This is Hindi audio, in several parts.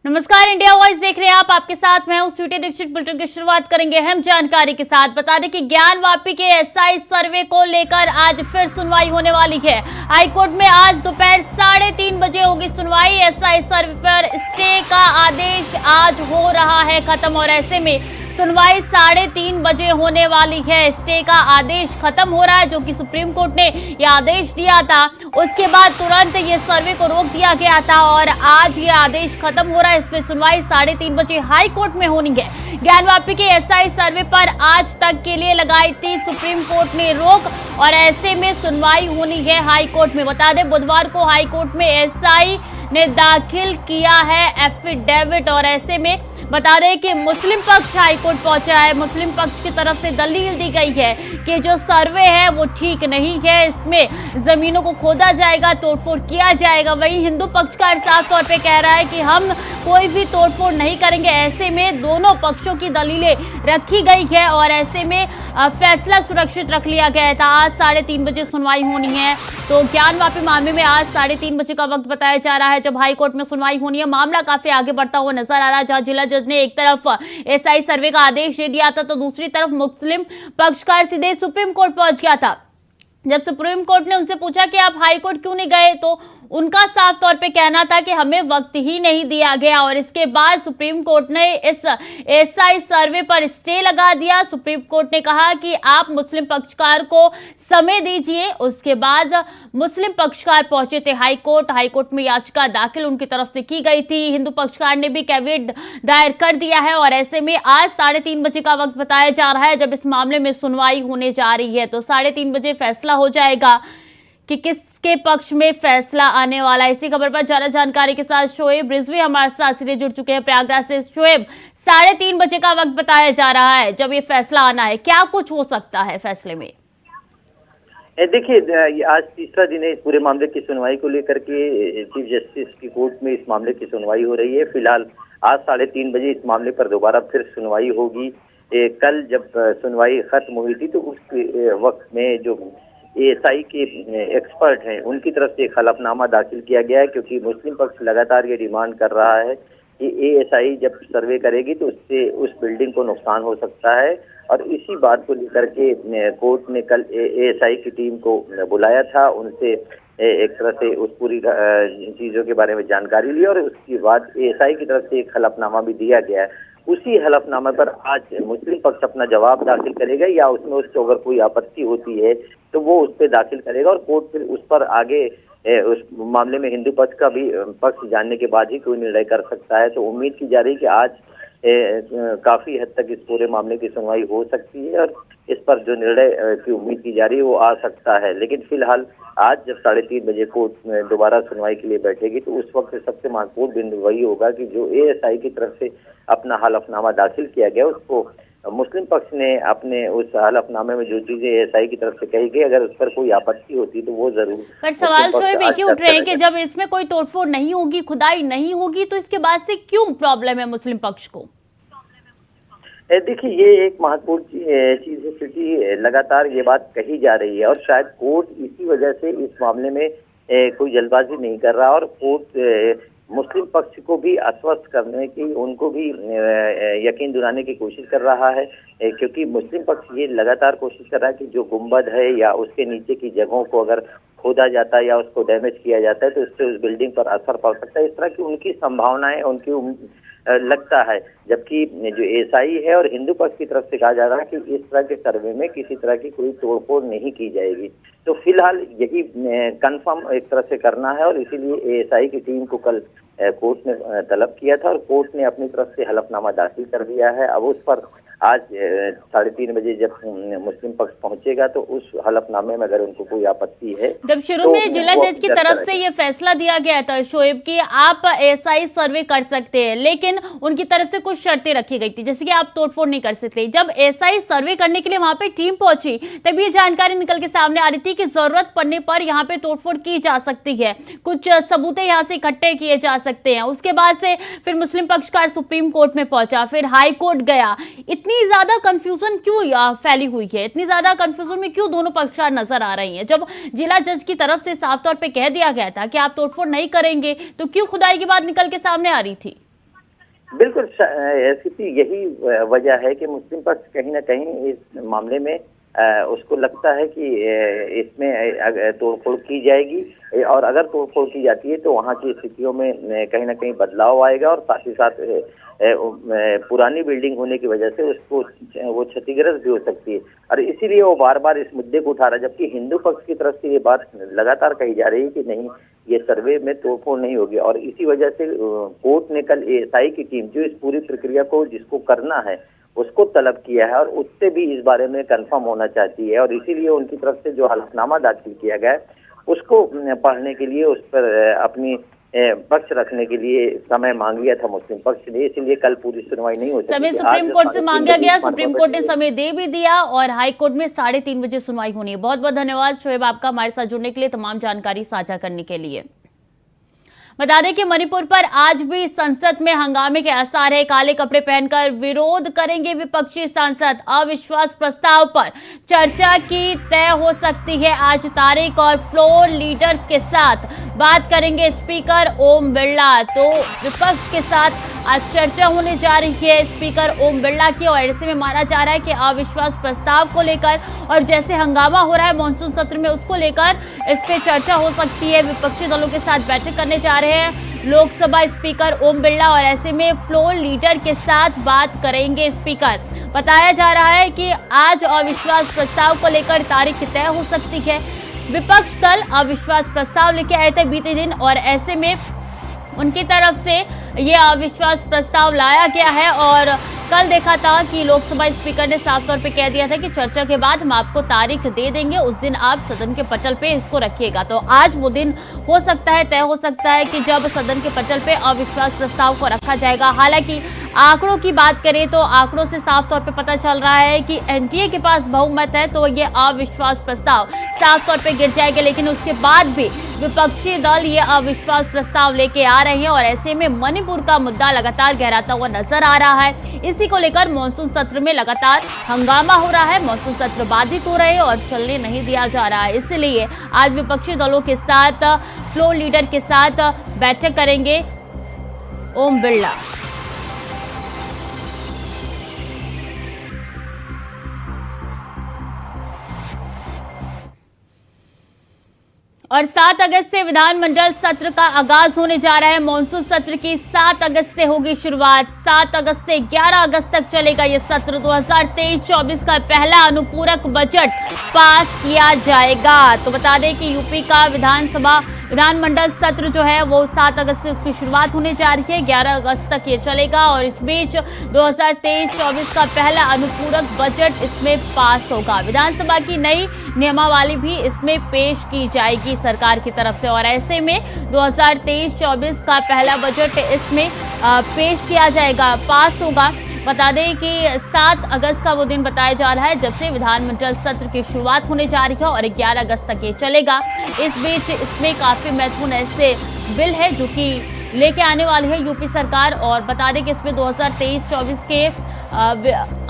नमस्कार, इंडिया वॉइस देख रहे हैं आप। आपके साथ मैं हूं स्वीटी दीक्षित। बुलेटिन की शुरुआत करेंगे अहम जानकारी के साथ। बता दें कि ज्ञानवापी के एसआई सर्वे को लेकर आज फिर सुनवाई होने वाली है। हाईकोर्ट में आज दोपहर 3:30 बजे होगी सुनवाई। एसआई सर्वे पर स्टे का आदेश आज हो रहा है खत्म और ऐसे में सुनवाई 3:30 बजे होने वाली है। स्टे का आदेश खत्म हो रहा है, जो कि सुप्रीम कोर्ट ने यह आदेश दिया था। उसके बाद तुरंत ये सर्वे को रोक दिया गया था और आज ये आदेश खत्म हो रहा है। इसमें सुनवाई 3:30 बजे हाई कोर्ट में होनी है। ज्ञानवापी के एसआई सर्वे पर आज तक के लिए लगाई थी सुप्रीम कोर्ट ने रोक और ऐसे में सुनवाई होनी है हाई कोर्ट में। बता दें, बुधवार को हाई कोर्ट में एसआई ने दाखिल किया है एफिडेविट और ऐसे में बता दें कि मुस्लिम पक्ष हाईकोर्ट पहुंचा है। मुस्लिम पक्ष की तरफ से दलील दी गई है कि जो सर्वे है वो ठीक नहीं है, इसमें जमीनों को खोदा जाएगा, तोड़फोड़ किया जाएगा। वहीं हिंदू पक्षकार साफ तौर पे कह रहा है कि हम कोई भी तोड़फोड़ नहीं करेंगे। ऐसे में दोनों पक्षों की दलीलें रखी गई है और ऐसे में फैसला सुरक्षित रख लिया गया था। आज 3:30 बजे सुनवाई होनी है। तो ज्ञानवापी मामले में आज 3:30 बजे का वक्त बताया जा रहा है जब हाईकोर्ट में सुनवाई होनी है। मामला काफी आगे बढ़ता हुआ नजर आ रहा है, जहां जिला जज ने एक तरफ एसआई सर्वे का आदेश दे दिया था तो दूसरी तरफ मुस्लिम पक्षकार सीधे सुप्रीम कोर्ट पहुंच गया था। जब सुप्रीम कोर्ट ने उनसे पूछा कि आप हाई कोर्ट क्यों नहीं गए, तो उनका साफ तौर पे कहना था कि हमें वक्त ही नहीं दिया गया और इसके बाद सुप्रीम कोर्ट ने इस एसआई सर्वे पर स्टे लगा दिया। सुप्रीम कोर्ट ने कहा कि आप मुस्लिम पक्षकार को समय दीजिए। उसके बाद मुस्लिम पक्षकार पहुंचे थे हाई कोर्ट में याचिका दाखिल उनकी तरफ से की गई थी। हिंदू पक्षकार ने भी कैविएट दायर कर दिया है और ऐसे में आज 3:30 बजे का वक्त बताया जा रहा है जब इस मामले में सुनवाई होने जा रही है। तो 3:30 बजे फैसला हो जाएगा कि किसके पक्ष में फैसला आने वाला है। इसी खबर पर ज्यादा जानकारी के साथ शोएब रिजवी हमारे साथ सीधे जुड़ चुके हैं प्रयागराज से। शोएब, 3:30 बजे का वक्त बताया जा रहा है जब ये फैसला आना है, क्या कुछ हो सकता है फैसले में? देखिए, आज तीसरा दिन है इस पूरे मामले की सुनवाई को लेकर के। चीफ जस्टिस की कोर्ट में इस मामले की सुनवाई हो रही है। फिलहाल आज 3:30 बजे इस मामले पर दोबारा फिर सुनवाई होगी। कल जब सुनवाई खत्म हुई थी तो उस वक्त में जो एएसआई के एक्सपर्ट हैं उनकी तरफ से एक हलफनामा दाखिल किया गया है, क्योंकि मुस्लिम पक्ष लगातार ये डिमांड कर रहा है कि एएसआई जब सर्वे करेगी तो उससे उस बिल्डिंग को नुकसान हो सकता है। और इसी बात को लेकर के कोर्ट ने कल एएसआई की टीम को बुलाया था, उनसे एक तरह से उस पूरी चीजों के बारे में जानकारी ली और उसके बाद एएसआई की तरफ से एक हलफनामा भी दिया गया है। उसी हलफनामे पर आज मुस्लिम पक्ष अपना जवाब दाखिल करेगा या उसमें उसको अगर कोई आपत्ति होती है तो वो उस पर दाखिल करेगा और कोर्ट फिर उस पर आगे उस मामले में हिंदू पक्ष का भी पक्ष जानने के बाद ही कोई निर्णय कर सकता है। तो उम्मीद की जा रही है कि आज काफी हद तक इस पूरे मामले की सुनवाई हो सकती है और इस पर जो निर्णय की उम्मीद की जा रही है वो आ सकता है। लेकिन फिलहाल आज जब 3:30 बजे कोर्ट में दोबारा सुनवाई के लिए बैठेगी तो उस वक्त सबसे महत्वपूर्ण बिंदु वही होगा कि जो एएसआई की तरफ से अपना हलफनामा दाखिल किया गया उसको मुस्लिम पक्ष ने अपने उस हलफनामे में जो चीजें एएसआई की तरफ से कही गई अगर उस पर कोई आपत्ति होती तो वो जरूर। पर सवाल शोएब एक ही उठ रहे हैं कि जब इसमें कोई तोड़फोड़ नहीं होगी, खुदाई नहीं होगी, तो इसके बाद से क्यों प्रॉब्लम है मुस्लिम पक्ष को? देखिए, ये एक महत्वपूर्ण चीज है क्योंकि लगातार ये बात कही जा रही है और शायद कोर्ट इसी वजह से इस मामले में कोई जल्दबाजी नहीं कर रहा और कोर्ट मुस्लिम पक्ष को भी आश्वस्त करने की, उनको भी यकीन दिलाने की कोशिश कर रहा है, क्योंकि मुस्लिम पक्ष ये लगातार कोशिश कर रहा है कि जो गुंबद है या उसके नीचे की जगहों को अगर खोदा जाता है या उसको डैमेज किया जाता है तो उससे उस बिल्डिंग पर असर पड़ सकता है। इस तरह की उनकी संभावनाएं उनकी लगता है, जबकि जो एएसआई है और हिंदू पक्ष की तरफ से कहा जा रहा है कि इस तरह के सर्वे में किसी तरह की कोई तोड़फोड़ नहीं की जाएगी। तो फिलहाल यही कंफर्म एक तरह से करना है और इसीलिए एएसआई की टीम को कल कोर्ट ने तलब किया था और कोर्ट ने अपनी तरफ से हलफनामा दाखिल कर दिया है। अब उस पर आज 3:30 बजे जब मुस्लिम पक्ष पहुंचेगा तो उस हलफनामे में अगर उनको कोई आपत्ति है, जब शुरू तो में जिला जज की तरफ से ये फैसला दिया गया था शोएब कि आप एएसआई सर्वे कर सकते हैं, लेकिन उनकी तरफ से कुछ शर्तें रखी गई थी जैसे कि आप तोड़फोड़ नहीं कर सकते। जब एएसआई सर्वे करने के लिए वहां पे टीम पहुंची तब ये जानकारी निकल के सामने आ रही थी कि जरूरत पड़ने पर यहाँ पे तोड़फोड़ की जा सकती है, कुछ सबूतें यहाँ से इकट्ठे किए जा सकते हैं। उसके बाद से फिर मुस्लिम पक्षकार सुप्रीम कोर्ट में पहुंचा, फिर हाई कोर्ट गया। इतनी ज्यादा कंफ्यूजन क्यों फैली हुई है? इतनी ज्यादा कंफ्यूजन में क्यों दोनों पक्षकार नजर आ रही हैं? जब जिला जज की तरफ से साफ तौर पे कह दिया गया था कि आप तोड़फोड़ नहीं करेंगे तो क्यों खुदाई की बात निकल के सामने आ रही थी? बिल्कुल स्थिति यही वजह है कि मुस्लिम पक्ष कहीं ना कहीं इस मामले में उसको लगता है कि इसमें तोड़फोड़ की जाएगी, और अगर तोड़फोड़ की जाती है तो वहाँ की स्थितियों में कहीं ना कहीं बदलाव आएगा, और साथ ही साथ पुरानी बिल्डिंग होने की वजह से उसको वो क्षतिग्रस्त भी हो सकती है, और इसीलिए वो बार बार इस मुद्दे को उठा रहा है। जबकि हिंदू पक्ष की तरफ से ये बात लगातार कही जा रही है कि नहीं, ये सर्वे में तोड़फोड़ नहीं होगी, और इसी वजह से कोर्ट ने कल एएसआई की टीम जो इस पूरी प्रक्रिया को जिसको करना है उसको तलब किया है, और उससे भी इस बारे में कंफर्म होना चाहती है, और इसीलिए उनकी तरफ से जो हलफनामा दाखिल किया गया है उसको पढ़ने के लिए, उस पर अपनी पक्ष रखने के लिए समय मांग लिया था मुस्लिम पक्ष ने, इसलिए कल पूरी सुनवाई नहीं हो सकी। समय सुप्रीम कोर्ट से मांगा गया, सुप्रीम कोर्ट ने समय दे भी दिया और हाई कोर्ट में 3:30 बजे सुनवाई होनी है। बहुत बहुत धन्यवाद शोएब आपका हमारे साथ जुड़ने के लिए, तमाम जानकारी साझा करने के लिए। बता दें कि मणिपुर पर आज भी संसद में हंगामे के आसार है। काले कपड़े पहनकर विरोध करेंगे विपक्षी सांसद। अविश्वास प्रस्ताव पर चर्चा की तय हो सकती है आज तारीख, और फ्लोर लीडर्स के साथ बात करेंगे स्पीकर ओम बिरला। तो विपक्ष के साथ आज चर्चा होने जा रही है स्पीकर ओम बिरला की, और ऐसे में माना जा रहा है कि अविश्वास प्रस्ताव को लेकर और जैसे हंगामा हो रहा है मॉनसून सत्र में उसको लेकर इस पे चर्चा हो सकती है। विपक्षी दलों के साथ बैठक करने जा रहे हैं लोकसभा स्पीकर ओम बिरला, और ऐसे में फ्लोर लीडर के साथ बात करेंगे स्पीकर। बताया जा रहा है कि आज अविश्वास प्रस्ताव को लेकर तारीख तय हो सकती है। विपक्ष दल अविश्वास प्रस्ताव लेके आए थे बीते दिन, और ऐसे में उनकी तरफ से ये अविश्वास प्रस्ताव लाया गया है, और कल देखा था कि लोकसभा स्पीकर ने साफ तौर पे कह दिया था कि चर्चा के बाद हम आपको तारीख दे देंगे, उस दिन आप सदन के पटल पे इसको रखिएगा। तो आज वो दिन हो सकता है, तय हो सकता है कि जब सदन के पटल पे अविश्वास प्रस्ताव को रखा जाएगा। हालांकि आंकड़ों की बात करें तो आंकड़ों से साफ तौर पे पता चल रहा है कि एनडीए के पास बहुमत है, तो ये अविश्वास प्रस्ताव साफ तौर पे गिर जाएगा। लेकिन उसके बाद भी विपक्षी दल ये अविश्वास प्रस्ताव लेके आ रहे हैं, और ऐसे में मणिपुर का मुद्दा लगातार गहराता हुआ नजर आ रहा है। इसी को लेकर मॉनसून सत्र में लगातार हंगामा हो रहा है, मॉनसून सत्र बाधित हो रहे हैं और चलने नहीं दिया जा रहा है। इसलिए आज विपक्षी दलों के साथ फ्लोर लीडर के साथ बैठक करेंगे ओम बिरला। और 7 अगस्त से विधानमंडल सत्र का आगाज होने जा रहा है। मॉनसून सत्र की 7 अगस्त से होगी शुरुआत। 7 अगस्त से 11 अगस्त तक चलेगा ये सत्र। 2023-24 का पहला अनुपूरक बजट पास किया जाएगा। तो बता दें कि यूपी का विधानमंडल सत्र जो है वो 7 अगस्त से उसकी शुरुआत होने जा रही है, 11 अगस्त तक ये चलेगा, और इस बीच 2023-24 का पहला अनुपूरक बजट इसमें पास होगा। विधानसभा की नई नियमावली भी इसमें पेश की जाएगी सरकार की तरफ से, और ऐसे में 2023-24 का पहला बजट इसमें पेश किया जाएगा, पास होगा। बता दें कि 7 अगस्त का वो दिन बताया जा रहा है जब से विधानमंडल सत्र की शुरुआत होने जा रही है, और 11 अगस्त तक ये चलेगा। इस बीच इसमें काफ़ी महत्वपूर्ण ऐसे बिल है जो कि लेके आने वाली है यूपी सरकार, और बता दें कि इसमें 2023-24 के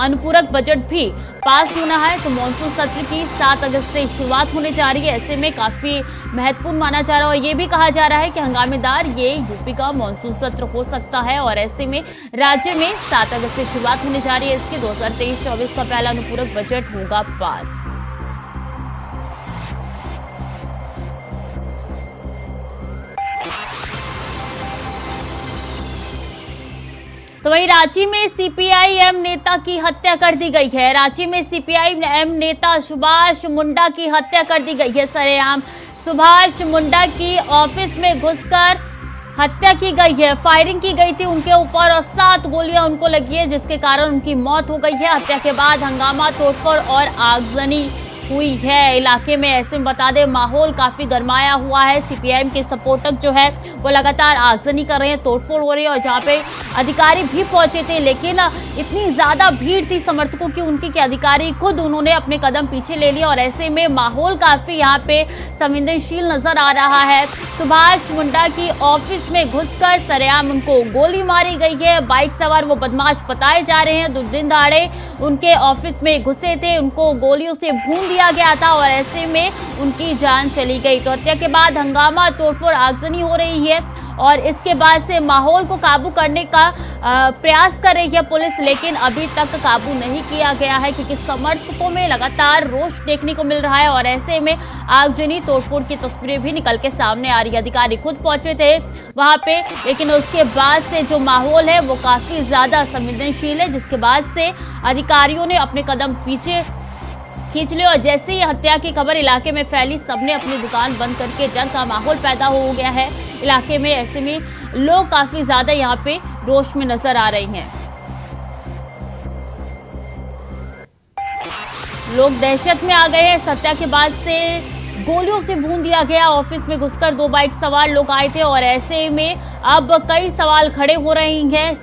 अनुपूरक बजट भी पास होना है। तो मॉनसून सत्र की 7 अगस्त से शुरुआत होने जा रही है, ऐसे में काफ़ी महत्वपूर्ण माना जा रहा है, और ये भी कहा जा रहा है कि हंगामेदार ये यूपी का मॉनसून सत्र हो सकता है, और ऐसे में राज्य में 7 अगस्त से शुरुआत होने जा रही है इसकी। 2023-24 का पहला अनुपूरक बजट होगा पास। तो वहीं रांची में सीपीआई-एम नेता की हत्या कर दी गई है। रांची में सीपीआई-एम नेता सुभाष मुंडा की हत्या कर दी गई है सरेआम। सुभाष मुंडा की ऑफिस में घुसकर हत्या की गई है। फायरिंग की गई थी उनके ऊपर और 7 गोलियां उनको लगी है, जिसके कारण उनकी मौत हो गई है। हत्या के बाद हंगामा, तोड़फोड़ और आगजनी हुई है इलाके में। ऐसे में बता दें माहौल काफी गरमाया हुआ है। सीपीआईएम के सपोर्टर जो है वो लगातार आगजनी कर रहे हैं, तोड़फोड़ हो रही है, और जहाँ पे अधिकारी भी पहुंचे थे, लेकिन इतनी ज्यादा भीड़ थी समर्थकों की उनकी कि अधिकारी खुद उन्होंने अपने कदम पीछे ले लिया, और ऐसे में माहौल काफी यहाँ पे संवेदनशील नजर आ रहा है। सुभाष मुंडा की ऑफिस में घुसकर सरेआम उनको गोली मारी गई है। बाइक सवार वो बदमाश बताए जा रहे हैं, दिन दहाड़े उनके ऑफिस में घुसे थे, उनको गोलियों से भून दिया गया था, और ऐसे में उनकी जान चली गई। तो हत्या के बाद हंगामा, तोड़फोड़, आगजनी हो रही है, और इसके बाद से माहौल को काबू करने का प्रयास कर रही है पुलिस, लेकिन अभी तक काबू नहीं किया गया है क्योंकि समर्थकों में लगातार रोष देखने को मिल रहा है और ऐसे में आगजनी तोड़फोड़ की तस्वीरें भी निकल के सामने आ रही है। अधिकारी खुद पहुंचे थे वहां पे, लेकिन उसके बाद से जो माहौल है वो काफी ज्यादा संवेदनशील है, जिसके बाद से अधिकारियों ने अपने कदम पीछे खींच लिया और जैसे ही हत्या की खबर इलाके में फैली, सबने अपनी दुकान बंद करके डर का माहौल पैदा हो गया है इलाके में। ऐसे में लोग काफी ज्यादा यहाँ पे रोष में नजर आ रहे हैं। लोग दहशत में आ गए हैं। हत्या के बाद से गोलियों से भून दिया गया। ऑफिस में घुसकर 2 बाइक सवार लोग आए थे और ऐसे में अब कई सवाल खड़े हो रहे हैं।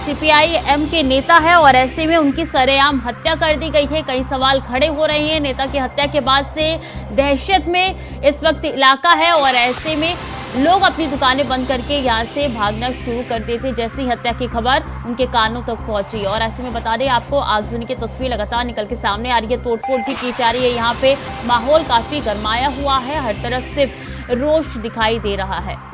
सीपीआईएम के नेता है और ऐसे में उनकी सरेआम हत्या कर दी गई है। कई सवाल खड़े हो रहे हैं। नेता की हत्या के बाद से दहशत में इस वक्त इलाका है और ऐसे में लोग अपनी दुकानें बंद करके यहाँ से भागना शुरू कर दिए थे जैसे ही हत्या की खबर उनके कानों तक पहुंची। और ऐसे में बता दें आपको, आगजनी की तस्वीर लगातार निकल के सामने आ रही है। तोड़फोड़ भी की जा रही है। यहाँ पे माहौल काफी गरमाया हुआ है। हर तरफ सिर्फ रोष दिखाई दे रहा है।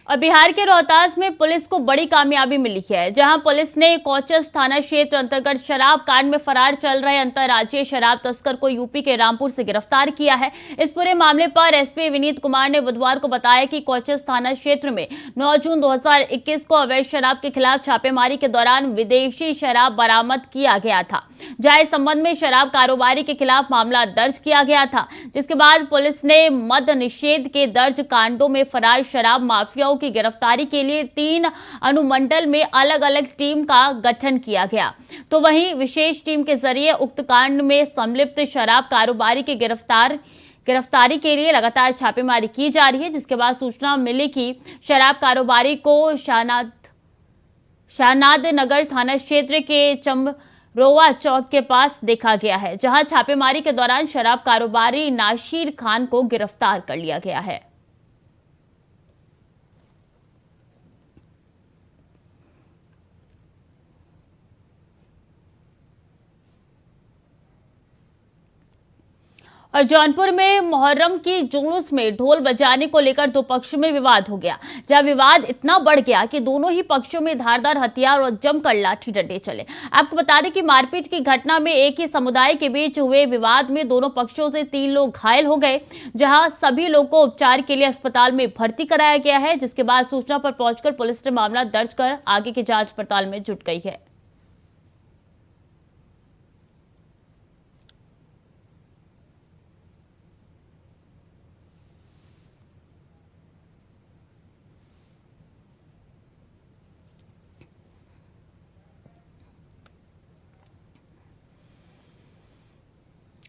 और बिहार के रोहतास में पुलिस को बड़ी कामयाबी मिली है, जहां पुलिस ने कोचस थाना क्षेत्र अंतर्गत शराब कांड में फरार चल रहे अंतर्राज्यीय शराब तस्कर को यूपी के रामपुर से गिरफ्तार किया है। इस पूरे मामले पर एसपी विनीत कुमार ने बुधवार को बताया कि कोचस थाना क्षेत्र में 9 जून 2021 को अवैध शराब के खिलाफ छापेमारी के दौरान विदेशी शराब बरामद किया गया था, जहां इस संबंध में शराब कारोबारी के खिलाफ मामला दर्ज किया गया था। जिसके बाद पुलिस ने मद निषेध के दर्ज कांडों में फरार शराब माफियाओं की गिरफ्तारी के लिए 3 अनुमंडल में अलग अलग टीम का गठन किया गया। तो वहीं विशेष टीम के जरिए उक्त कांड में संलिप्त शराब कारोबारी की गिरफ्तारी के लिए लगातार छापेमारी की जा रही है। जिसके बाद सूचना मिली कि शराब कारोबारी को शाहनाद नगर थाना क्षेत्र के चमरोवा चौक के पास देखा गया है, जहां छापेमारी के दौरान शराब कारोबारी नासिर खान को गिरफ्तार कर लिया गया है। और जौनपुर में मुहर्रम की जुलूस में ढोल बजाने को लेकर 2 पक्षों में विवाद हो गया, जहां विवाद इतना बढ़ गया कि दोनों ही पक्षों में धारदार हथियार और जमकर लाठी डंडे चले। आपको बता दें कि मारपीट की घटना में एक ही समुदाय के बीच हुए विवाद में दोनों पक्षों से 3 लोग घायल हो गए, जहां सभी लोग को उपचार के लिए अस्पताल में भर्ती कराया गया है। जिसके बाद सूचना पर पहुंचकर पुलिस ने मामला दर्ज कर आगे की जांच पड़ताल में जुट गई है।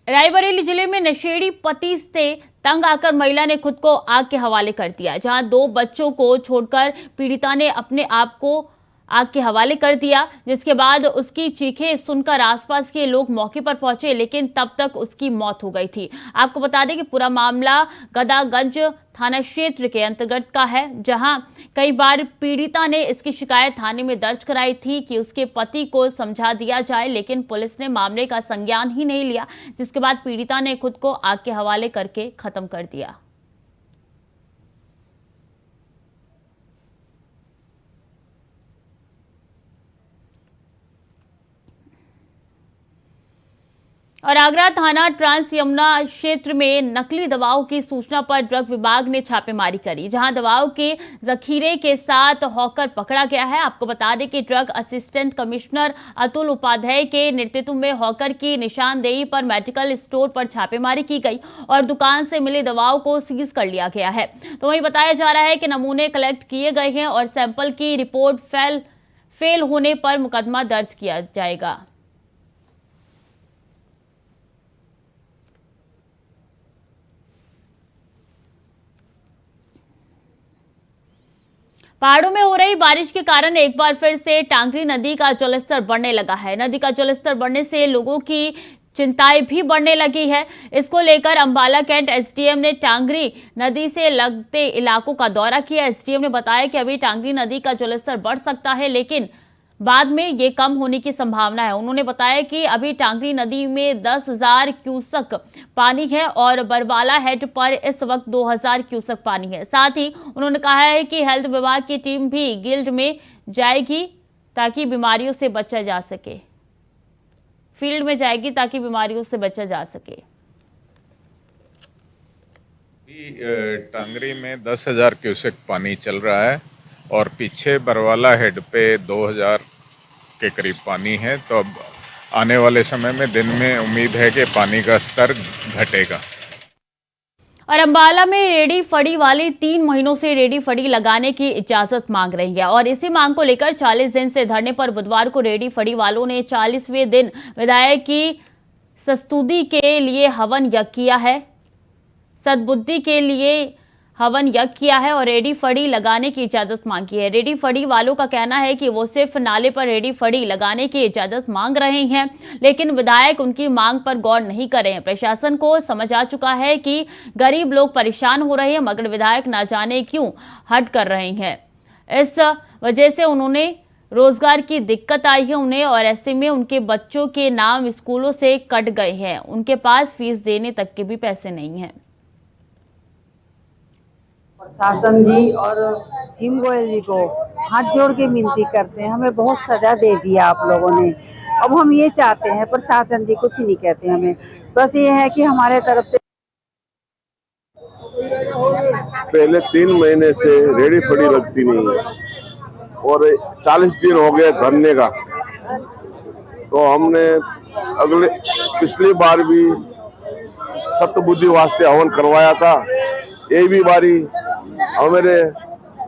रायबरेली जिले में नशेड़ी पति से तंग आकर महिला ने खुद को आग के हवाले कर दिया, जहां 2 बच्चों को छोड़कर पीड़िता ने अपने आप को आग के हवाले कर दिया। जिसके बाद उसकी चीखें सुनकर आसपास के लोग मौके पर पहुंचे, लेकिन तब तक उसकी मौत हो गई थी। आपको बता दें कि पूरा मामला गदागंज थाना क्षेत्र के अंतर्गत का है, जहां कई बार पीड़िता ने इसकी शिकायत थाने में दर्ज कराई थी कि उसके पति को समझा दिया जाए, लेकिन पुलिस ने मामले का संज्ञान ही नहीं लिया। जिसके बाद पीड़िता ने खुद को आग के हवाले करके खत्म कर दिया। और आगरा थाना ट्रांस यमुना क्षेत्र में नकली दवाओं की सूचना पर ड्रग विभाग ने छापेमारी करी, जहां दवाओं के जखीरे के साथ हॉकर पकड़ा गया है। आपको बता दें कि drug assistant commissioner Atul Upadhyay के नेतृत्व में हॉकर की निशानदेही पर मेडिकल स्टोर पर छापेमारी की गई और दुकान से मिली दवाओं को सीज कर लिया गया है। तो वहीं बताया जा रहा है कि नमूने कलेक्ट किए गए हैं और सैंपल की रिपोर्ट फेल होने पर मुकदमा दर्ज किया जाएगा। पहाड़ों में हो रही बारिश के कारण एक बार फिर से टांगरी नदी का जलस्तर बढ़ने लगा है। नदी का जलस्तर बढ़ने से लोगों की चिंताएं भी बढ़ने लगी है। इसको लेकर अंबाला कैंट एसडीएम ने टांगरी नदी से लगते इलाकों का दौरा किया। एसडीएम ने बताया कि अभी टांगरी नदी का जलस्तर बढ़ सकता है, लेकिन बाद में ये कम होने की संभावना है। उन्होंने बताया कि अभी टांगरी नदी में 10,000 क्यूसेक पानी है और बरवाला हेड पर इस वक्त 2,000 क्यूसेक पानी है। साथ ही उन्होंने कहा है कि हेल्थ विभाग की टीम भी गिल्ड में जाएगी ताकि बीमारियों से बचा जा सके, फील्ड में जाएगी ताकि बीमारियों से बचा जा सके। टांगरी में 10,000 क्यूसेक पानी चल रहा है और पीछे बरवाला हेड पे 2,000 के करीब पानी है। तो अब आने वाले समय में दिन में उम्मीद है कि पानी का स्तर घटेगा। और अंबाला में रेडी फड़ी वाली 3 महीनों से रेडी फड़ी लगाने की इजाजत मांग रही है और इसी मांग को लेकर 40 दिन से धरने पर बुधवार को रेडी फड़ी वालों ने 40वें दिन विधायक की सस्तुति के लिए हवन यज्ञ किया है, सद्बुद्धि के लिए हवन यज्ञ किया है और रेडी फड़ी लगाने की इजाजत मांगी है। रेडी फड़ी वालों का कहना है कि वो सिर्फ नाले पर रेडी फड़ी लगाने की इजाजत मांग रहे हैं, लेकिन विधायक उनकी मांग पर गौर नहीं कर रहे हैं। प्रशासन को समझ आ चुका है कि गरीब लोग परेशान हो रहे हैं, मगर विधायक ना जाने क्यों हट कर रहे हैं। इस वजह से उन्होंने रोजगार की दिक्कत आई है उन्हें, और ऐसे में उनके बच्चों के नाम स्कूलों से कट गए हैं। उनके पास फीस देने तक के भी पैसे नहीं हैं। प्रशासन जी और सीएम गोयल जी को हाथ जोड़ के विनती करते हैं, हमें बहुत सजा दे दिया आप लोगों ने। अब हम ये चाहते हैं, प्रशासन जी कुछ नहीं कहते हमें, बस ये है कि हमारे तरफ से पहले 3 महीने से रेडी फड़ी लगती नहीं है और 40 दिन हो गए धरने का। तो हमने पिछली बार भी सतबुद्धि वास्ते हवन करवाया था। ये भी बारी हमारे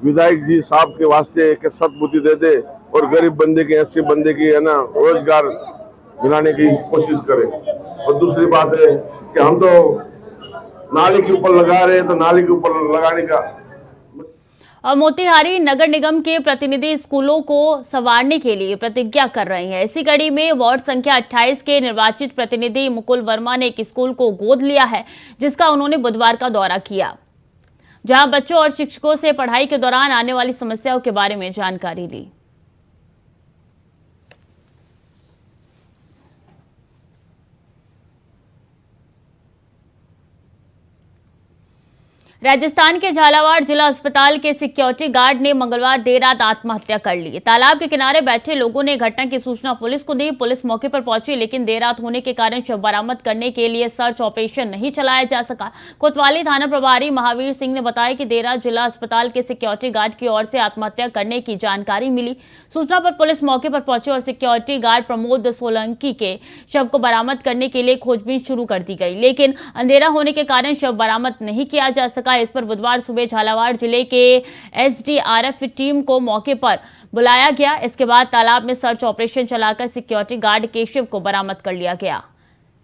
विधायक जी साहब के वास्ते के सतबुद्धि दे दे और गरीब बंदे की, ऐसे बंदे की है ना, रोजगार दिलाने की कोशिश करें। और दूसरी बात है कि हम तो नाले के ऊपर लगा रहे हैं, तो नाले के ऊपर लगाने का। और मोतिहारी नगर निगम के प्रतिनिधि स्कूलों को संवारने के लिए प्रतिज्ञा कर रहे हैं। इसी कड़ी में वार्ड संख्या 28 के निर्वाचित प्रतिनिधि मुकुल वर्मा ने एक स्कूल को गोद लिया है, जिसका उन्होंने बुधवार का दौरा किया, जहां बच्चों और शिक्षकों से पढ़ाई के दौरान आने वाली समस्याओं के बारे में जानकारी ली। राजस्थान के झालावाड़ जिला अस्पताल के सिक्योरिटी गार्ड ने मंगलवार देर रात आत्महत्या कर ली। तालाब के किनारे बैठे लोगों ने घटना की सूचना पुलिस को दी। पुलिस मौके पर पहुंची, लेकिन देर रात होने के कारण शव बरामद करने के लिए सर्च ऑपरेशन नहीं चलाया जा सका। कोतवाली थाना प्रभारी महावीर सिंह ने बताया कि देर रात जिला अस्पताल के सिक्योरिटी गार्ड की ओर से आत्महत्या करने की जानकारी मिली। सूचना पर पुलिस मौके पर पहुंची और सिक्योरिटी गार्ड प्रमोद सोलंकी के शव को बरामद करने के लिए खोजबीन शुरू कर दी गई, लेकिन अंधेरा होने के कारण शव बरामद नहीं किया जा सका। इस पर बुधवार सुबह झालावाड़ जिले के एसडीआरएफ टीम को मौके पर बुलाया गया। इसके बाद तालाब में सर्च ऑपरेशन चलाकर सिक्योरिटी गार्ड केशव को बरामद कर लिया गया।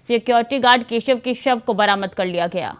सिक्योरिटी गार्ड केशव के शव को बरामद कर लिया गया।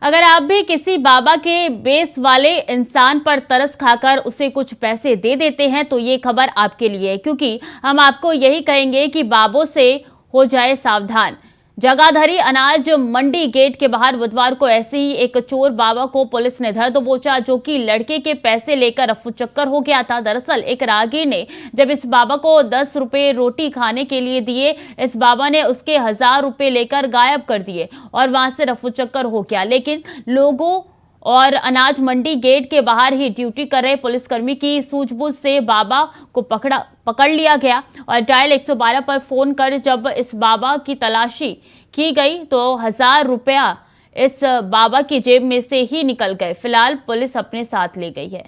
अगर आप भी किसी बाबा के बेस वाले इंसान पर तरस खाकर उसे कुछ पैसे दे देते हैं तो ये खबर आपके लिए है, क्योंकि हम आपको यही कहेंगे कि बाबों से हो जाए सावधान। जगाधरी अनाज मंडी गेट के बाहर बुधवार को ऐसे ही एक चोर बाबा को पुलिस ने धर दबोचा, जो कि लड़के के पैसे लेकर रफू चक्कर हो गया था। दरअसल एक राहगीर ने जब इस बाबा को 10 रुपए रोटी खाने के लिए दिए, इस बाबा ने उसके 1000 रुपए लेकर गायब कर दिए और वहां से रफू चक्कर हो गया। लेकिन लोगों और अनाज मंडी गेट के बाहर ही ड्यूटी कर रहे पुलिसकर्मी की सूझबूझ से बाबा को पकड़ लिया गया और डायल 112 पर फोन कर जब इस बाबा की तलाशी की गई तो 1000 रुपया इस बाबा की जेब में से ही निकल गए। फिलहाल पुलिस अपने साथ ले गई है।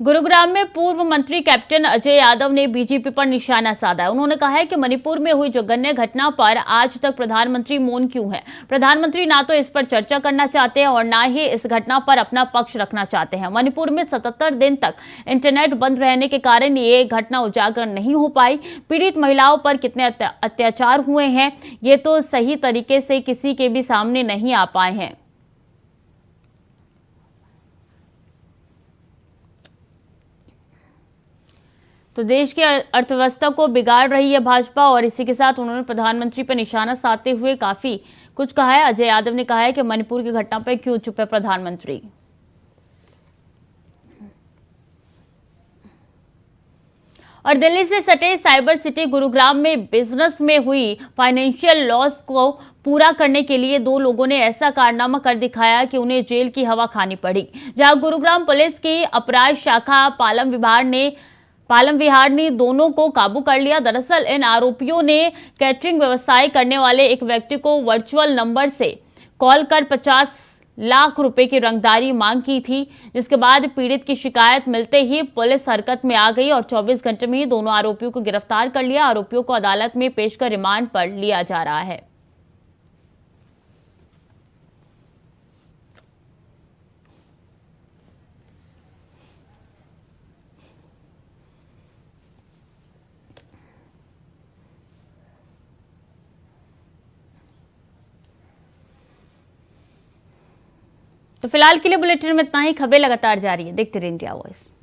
गुरुग्राम में पूर्व मंत्री कैप्टन अजय यादव ने बीजेपी पर निशाना साधा है। उन्होंने कहा है कि मणिपुर में हुई जघन्य घटना पर आज तक प्रधानमंत्री मौन क्यों है। प्रधानमंत्री ना तो इस पर चर्चा करना चाहते हैं और ना ही इस घटना पर अपना पक्ष रखना चाहते हैं। मणिपुर में 77 दिन तक इंटरनेट बंद रहने के कारण ये घटना उजागर नहीं हो पाई। पीड़ित महिलाओं पर कितने अत्याचार हुए हैं ये तो सही तरीके से किसी के भी सामने नहीं आ पाए हैं। तो देश की अर्थव्यवस्था को बिगाड़ रही है भाजपा और इसी के साथ उन्होंने प्रधानमंत्री पर निशाना साधते हुए काफी कुछ कहा है। अजय यादव ने कहा है कि मणिपुर की घटना पर क्यों चुप है प्रधानमंत्री। और दिल्ली से सटे साइबर सिटी गुरुग्राम में बिजनेस में हुई फाइनेंशियल लॉस को पूरा करने के लिए 2 लोगों ने ऐसा कारनामा कर दिखाया कि उन्हें जेल की हवा खानी पड़ी। जहां गुरुग्राम पुलिस की अपराध शाखा पालम विहार ने दोनों को काबू कर लिया। दरअसल इन आरोपियों ने कैटरिंग व्यवसाय करने वाले एक व्यक्ति को वर्चुअल नंबर से कॉल कर 50 लाख रुपए की रंगदारी मांग की थी, जिसके बाद पीड़ित की शिकायत मिलते ही पुलिस हरकत में आ गई और 24 घंटे में ही दोनों आरोपियों को गिरफ्तार कर लिया। आरोपियों को अदालत में पेश कर रिमांड पर लिया जा रहा है। तो फिलहाल के लिए बुलेटिन में इतना ही। खबरें लगातार जारी है, देखते रहिए इंडिया वॉइस।